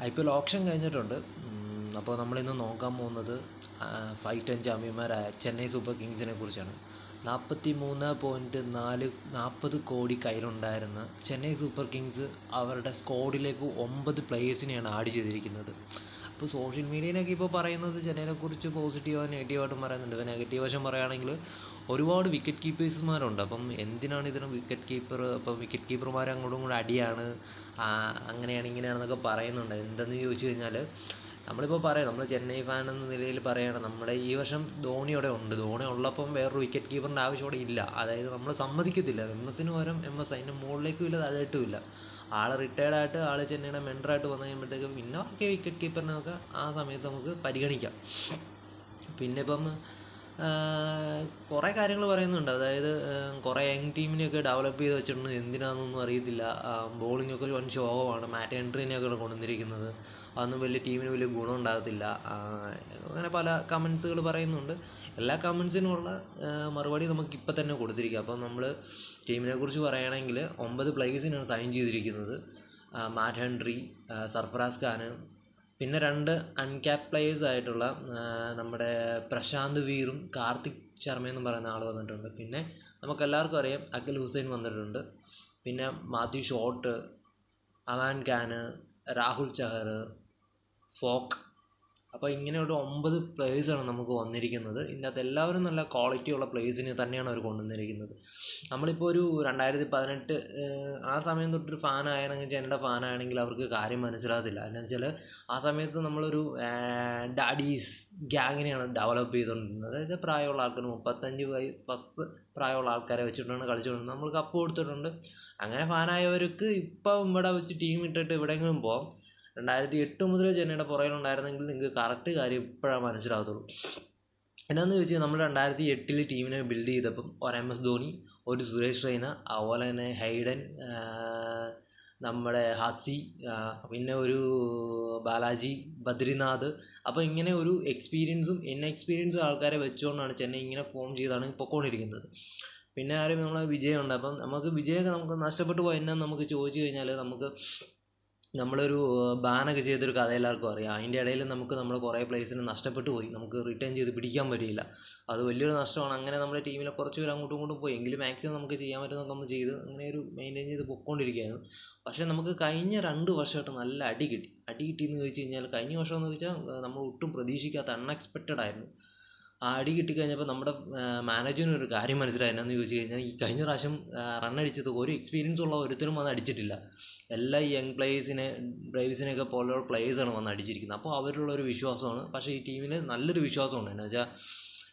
IPL option കഴിഞ്ഞിട്ടുണ്ട്. അപ്പോൾ നമ്മളിന്ന് നോക്കാൻ പോകുന്നത് ഫൈറ്റ് ആൻഡ് ചാമ്പ്യന്മാരായ ചെന്നൈ സൂപ്പർ കിങ്സിനെ കുറിച്ചാണ്. 43.40 കോടി കയ്യിലുണ്ടായിരുന്ന ചെന്നൈ സൂപ്പർ കിങ്സ് അവരുടെ സ്ക്വാഡിലേക്ക് 9 പ്ലേയേഴ്സിനെയാണ് ആഡ് ചെയ്തിരിക്കുന്നത്. അപ്പോൾ സോഷ്യൽ മീഡിയയിലൊക്കെ ഇപ്പോൾ പറയുന്നത് ചെന്നൈനെക്കുറിച്ച് പോസിറ്റീവായും നെഗറ്റീവായിട്ടും പറയുന്നുണ്ട്. ഇപ്പോൾ നെഗറ്റീവ് വശം പറയുകയാണെങ്കിൽ ഒരുപാട് വിക്കറ്റ് കീപ്പേഴ്സുമാരുണ്ട്. അപ്പം എന്തിനാണ് ഇതിന് വിക്കറ്റ് കീപ്പർമാർ അങ്ങോട്ടും ഇങ്ങോട്ടും അടിയാണ്, അങ്ങനെയാണ് ഇങ്ങനെയാണെന്നൊക്കെ പറയുന്നുണ്ട്. എന്തെന്ന് ചോദിച്ചു കഴിഞ്ഞാൽ നമ്മളിപ്പോൾ പറയാം, നമ്മൾ ചെന്നൈ ഫാൻ എന്ന നിലയിൽ പറയുകയാണ്, നമ്മുടെ ഈ വർഷം ധോണി അവിടെ ഉണ്ട്. ധോണി ഉള്ളപ്പം വേറൊരു വിക്കറ്റ് കീപ്പറിൻ്റെ ആവശ്യം അവിടെ ഇല്ല. അതായത് നമ്മൾ സമ്മതിക്കത്തില്ല. MS പകരം MS, അതിൻ്റെ മുകളിലേക്കും ഇല്ല താഴോട്ടും ഇല്ല. ആൾ റിട്ടയർഡായിട്ട് ആൾ ചെന്നൈയുടെ മെൻഡറായിട്ട് വന്നു കഴിയുമ്പോഴത്തേക്കും പിന്നെ ഓക്കെ, വിക്കറ്റ് കീപ്പറിനൊക്കെ ആ സമയത്ത് നമുക്ക് പരിഗണിക്കാം. പിന്നെ ഇപ്പം കുറേ കാര്യങ്ങൾ പറയുന്നുണ്ട്. അതായത് കുറേ യങ് ടീമിനെയൊക്കെ ഡെവലപ്പ് ചെയ്ത് വെച്ചിട്ടുണ്ട്. എന്തിനാണെന്നൊന്നും അറിയത്തില്ല. ബോളിങ്ങൊക്കെ വൻ ശോകമാണ്. മാറ്റ് ഹെൻറിനെയൊക്കെ കൊണ്ടുവന്നിരിക്കുന്നത്. അതൊന്നും വലിയ ടീമിന് വലിയ ഗുണം ഉണ്ടാകത്തില്ല. അങ്ങനെ പല കമൻസുകൾ പറയുന്നുണ്ട്. എല്ലാ കമൻസിനുമുള്ള മറുപടി നമുക്ക് ഇപ്പം തന്നെ കൊടുത്തിരിക്കുക. അപ്പം നമ്മൾ ടീമിനെ കുറിച്ച് പറയുകയാണെങ്കിൽ 9 പ്ലേയേഴ്സിനാണ് സൈൻ ചെയ്തിരിക്കുന്നത്. മാറ്റ് ഹെൻറി, സർഫറാസ് ഖാൻ, പിന്നെ 2 അൺക്യാപ്പ് പ്ലേയേഴ്സ് ആയിട്ടുള്ള നമ്മുടെ പ്രശാന്ത് വീറും കാർത്തിക് ശർമ്മയെന്നും പറയുന്ന ആൾ വന്നിട്ടുണ്ട്. പിന്നെ നമുക്കെല്ലാവർക്കും അറിയാം അഖിൽ ഹുസൈൻ വന്നിട്ടുണ്ട്. പിന്നെ മാത്യു ഷോട്ട്, അമാൻ ഖാൻ, രാഹുൽ ചഹർ, ഫോക്ക്. അപ്പോൾ ഇങ്ങനെയുള്ള 9 പ്ലേയേഴ്സാണ് നമുക്ക് വന്നിരിക്കുന്നത്. ഇതിനകത്ത് എല്ലാവരും നല്ല ക്വാളിറ്റിയുള്ള പ്ലേയേഴ്സിനെ തന്നെയാണ് അവർ കൊണ്ടുവന്നിരിക്കുന്നത്. നമ്മളിപ്പോൾ ഒരു 2018 ആ സമയം തൊട്ടൊരു ഫാനാണെങ്കിൽ, ചെന്നൈയുടെ ഫാനാണെങ്കിൽ അവർക്ക് കാര്യം മനസ്സിലാകത്തില്ല. എന്താണെന്ന് വെച്ചാൽ ആ സമയത്ത് നമ്മളൊരു ഡാഡീസ് ഗ്യാങ്ങിനെയാണ് ഡെവലപ്പ് ചെയ്തുകൊണ്ടിരുന്നത്. അതായത് പ്രായമുള്ള ആൾക്കാർ 35+ പ്രായമുള്ള ആൾക്കാരെ വെച്ചിട്ടാണ് കളിച്ചുകൊണ്ടിരുന്നത്. നമ്മൾ കപ്പ് കൊടുത്തിട്ടുണ്ട്. അങ്ങനെ ഫാനായവർക്ക് ഇപ്പം ഇവിടെ വെച്ച് ടീം ഇട്ടിട്ട് എവിടെയെങ്കിലും പോകാം. 2008 മുതൽ ചെന്നൈയുടെ പുറകിലുണ്ടായിരുന്നെങ്കിൽ നിങ്ങൾക്ക് കറക്റ്റ് കാര്യം ഇപ്പോഴാണ് മനസ്സിലാകത്തുള്ളൂ. എന്നാന്ന് ചോദിച്ചാൽ നമ്മൾ 2008 ടീമിനെ ബിൽഡ് ചെയ്തപ്പം ഒരു MS ധോണി, ഒരു സുരേഷ് റെയ്ന, അതുപോലെ തന്നെ ഹൈഡൻ, നമ്മുടെ ഹസി, പിന്നെ ഒരു ബാലാജി, ബദ്രിനാഥ്. അപ്പോൾ ഇങ്ങനെ ഒരു എക്സ്പീരിയൻസും ഇൻഎക്സ്പീരിയൻസും ആൾക്കാരെ വെച്ചുകൊണ്ടാണ് ചെന്നൈ ഇങ്ങനെ ഫോം ചെയ്താണ് പൊയ്ക്കൊണ്ടിരിക്കുന്നത്. പിന്നെ ആരും നമ്മളെ വിജയമുണ്ട്. അപ്പം നമുക്ക് വിജയമൊക്കെ നമുക്ക് നഷ്ടപ്പെട്ടു പോയി എന്നാന്ന് നമുക്ക് ചോദിച്ചു കഴിഞ്ഞാൽ, നമ്മളൊരു ബാനൊക്കെ ചെയ്തൊരു കഥ എല്ലാവർക്കും അറിയാം. അതിൻ്റെ ഇടയിൽ നമ്മൾ കുറേ പ്ലേയേഴ്സിനെ നഷ്ടപ്പെട്ടു പോയി. നമുക്ക് റിട്ടേൺ ചെയ്ത് പിടിക്കാൻ പറ്റിയില്ല. അത് വലിയൊരു നഷ്ടമാണ്. അങ്ങനെ നമ്മുടെ ടീമിലെ കുറച്ച് പേര് അങ്ങോട്ടും ഇങ്ങോട്ടും പോയി. എങ്കിലും മാക്സിമം നമുക്ക് ചെയ്യാൻ പറ്റുന്നതൊക്കെ നമ്മൾ ചെയ്ത് അങ്ങനെ ഒരു മെയിൻറ്റെയിൻ ചെയ്ത് പൊയ്ക്കൊണ്ടിരിക്കുകയായിരുന്നു. പക്ഷേ നമുക്ക് കഴിഞ്ഞ 2 വർഷമായിട്ട് നല്ല അടി കിട്ടിയെന്ന് ചോദിച്ചു കഴിഞ്ഞാൽ, കഴിഞ്ഞ വർഷം എന്ന് വെച്ചാൽ നമ്മൾ ഒട്ടും പ്രതീക്ഷിക്കാത്ത അൺഎക്സ്പെക്റ്റഡ് ആയിരുന്നു. ആ അടി കിട്ടിക്കഴിഞ്ഞപ്പോൾ നമ്മുടെ മാനേജറിന് ഒരു കാര്യം മനസ്സിലായി. എന്നാന്ന് ചോദിച്ചു കഴിഞ്ഞാൽ, ഈ കഴിഞ്ഞ പ്രാവശ്യം റണ്ണടിച്ചത് ഒരു എക്സ്പീരിയൻസ് ഉള്ള ഒരുത്തരും വന്ന് അടിച്ചിട്ടില്ല. എല്ലാ യങ് ബ്രേവ്സിനെയൊക്കെ പോലുള്ള പ്ലേയേഴ്സാണ് വന്ന് അടിച്ചിരിക്കുന്നത്. അപ്പോൾ അവരുള്ളൊരു വിശ്വാസമാണ്. പക്ഷേ ഈ ടീമിന് നല്ലൊരു വിശ്വാസമുണ്ട്. എന്ന് വെച്ചാൽ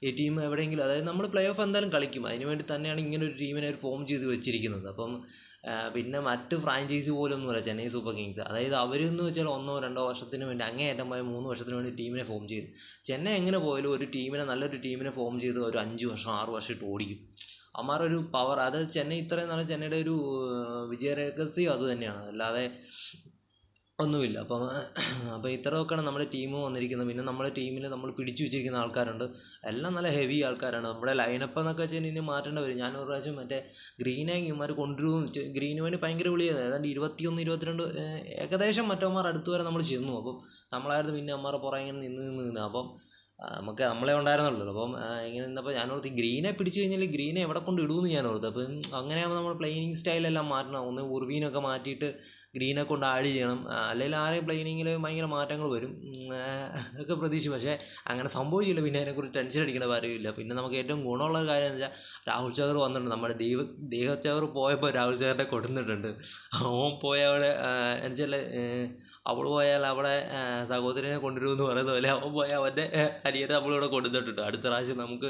ഈ ടീം എവിടെയെങ്കിലും, അതായത് നമ്മൾ പ്ലേ ഓഫ് എന്തായാലും കളിക്കും. അതിനുവേണ്ടി തന്നെയാണ് ഇങ്ങനെ ഒരു ടീമിനെ ഒരു ഫോം ചെയ്ത് വെച്ചിരിക്കുന്നത്. അപ്പം പിന്നെ മറ്റ് ഫ്രാഞ്ചൈസി പോലൊന്നുമല്ല ചെന്നൈ സൂപ്പർ കിങ്സ്. അതായത് അവരെന്ന് വെച്ചാൽ 1-2 വർഷത്തിന് വേണ്ടി, അങ്ങേയറ്റം പോയ 3 വർഷത്തിന് വേണ്ടി ടീമിനെ ഫോം ചെയ്തു. ചെന്നൈ എങ്ങനെ പോയാലും ഒരു ടീമിനെ, നല്ലൊരു ടീമിനെ ഫോം ചെയ്ത് ഒരു 5 വർഷം 6 വർഷം ഇട്ട് ഓടിക്കും. അവന്മാരൊരു പവർ, അത് ചെന്നൈ ഇത്രയും നാളെ ചെന്നൈയുടെ ഒരു വിജയരഹസ്യം അത് തന്നെയാണ്, അല്ലാതെ ഒന്നുമില്ല. അപ്പോൾ ഇത്രയൊക്കെയാണ് നമ്മുടെ ടീം വന്നിരിക്കുന്നത്. പിന്നെ നമ്മുടെ ടീമിൽ നമ്മൾ പിടിച്ചു വെച്ചിരിക്കുന്ന ആൾക്കാരുണ്ട്. എല്ലാം നല്ല ഹെവി ആൾക്കാരാണ്. നമ്മുടെ ലൈനപ്പ് എന്നൊക്കെ വെച്ച് കഴിഞ്ഞാൽ ഇനി മാറ്റേണ്ടി വരും. ഞാൻ ഒരു പ്രാവശ്യം മറ്റേ ഗ്രീനെ ഇവന്മാർ കൊണ്ടുവരുമെന്ന്, ഗ്രീന് വേണ്ടി ഭയങ്കര വിളിയായിരുന്നു. ഏതാണ്ട് 21, 22 ഏകദേശം മറ്റവന്മാർ അടുത്ത് വരെ നമ്മൾ ചെന്നു. അപ്പം നമ്മളായിരുന്നു പിന്നെ അമ്മമാരെ പുറകെ നിന്ന്. അപ്പം നമുക്ക് നമ്മളെ ഉണ്ടായിരുന്നല്ലോ. അപ്പം ഇങ്ങനെ നിന്നപ്പോൾ ഞാനോർത്ത് ഗ്രീനെ പിടിച്ചു കഴിഞ്ഞാൽ ഗ്രീനെ എവിടെ കൊണ്ട് ഇടുമെന്ന് ഞാനോർത്ത്. അപ്പം അങ്ങനെയാകുമ്പോൾ നമ്മൾ പ്ലേയിങ് സ്റ്റൈലെല്ലാം മാറ്റണം. ഒന്ന് ഉർവീനൊക്കെ മാറ്റിയിട്ട് ഗ്രീനെ കൊണ്ട് ആഡ് ചെയ്യണം. അല്ലെങ്കിൽ ആരെയും പ്ലേയിങ്ങിൽ ഭയങ്കര മാറ്റങ്ങൾ വരും ഒക്കെ പ്രതീക്ഷിച്ചു. പക്ഷേ അങ്ങനെ സംഭവിച്ചില്ല. പിന്നെ അതിനെക്കുറിച്ച് ടെൻഷൻ അടിക്കേണ്ട കാര്യമില്ല. പിന്നെ നമുക്ക് ഏറ്റവും ഗുണമുള്ള ഒരു കാര്യം എന്ന് വെച്ചാൽ രാഹുൽ ചഹർ വന്നിട്ടുണ്ട്. നമ്മുടെ ദേഹ് ചഹർ പോയപ്പോൾ രാഹുൽ ചഹറിനെ കൊടുത്തിട്ടുണ്ട്. അവൻ പോയ അവിടെ എന്നുവെച്ചാൽ അവൾ പോയാൽ അവിടെ സഹോദരനെ കൊണ്ടുവരുമെന്ന് പറയുന്ന പോലെ അവൻ പോയാൽ അവൻ്റെ അനിയനെ നമ്മളിവിടെ കൊണ്ടുവന്നിട്ടുണ്ട്. അടുത്ത പ്രാവശ്യം നമുക്ക്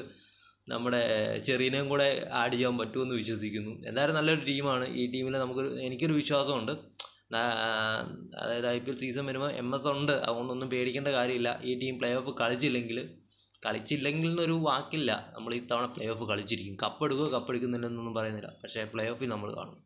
നമ്മുടെ ചെറിയനെയും കൂടെ ആഡ് ചെയ്യാൻ പറ്റുമെന്ന് വിശ്വസിക്കുന്നു. എന്തായാലും നല്ലൊരു ടീമാണ്. ഈ ടീമിൽ എനിക്കൊരു വിശ്വാസമുണ്ട്. അതായത് IPL സീസൺ വരുമ്പോൾ MS ഉണ്ട്. അതുകൊണ്ടൊന്നും പേടിക്കേണ്ട കാര്യമില്ല. ഈ ടീം പ്ലേ ഓഫ് കളിച്ചില്ലെങ്കിൽ എന്നൊരു വാക്കില്ല. നമ്മൾ ഇത്തവണ പ്ലേ ഓഫ് കളിച്ചിരിക്കും. കപ്പെടുക്കുന്നില്ലെന്നൊന്നും പറയുന്നില്ല. പക്ഷേ പ്ലേ ഓഫിൽ നമ്മൾ കാണും.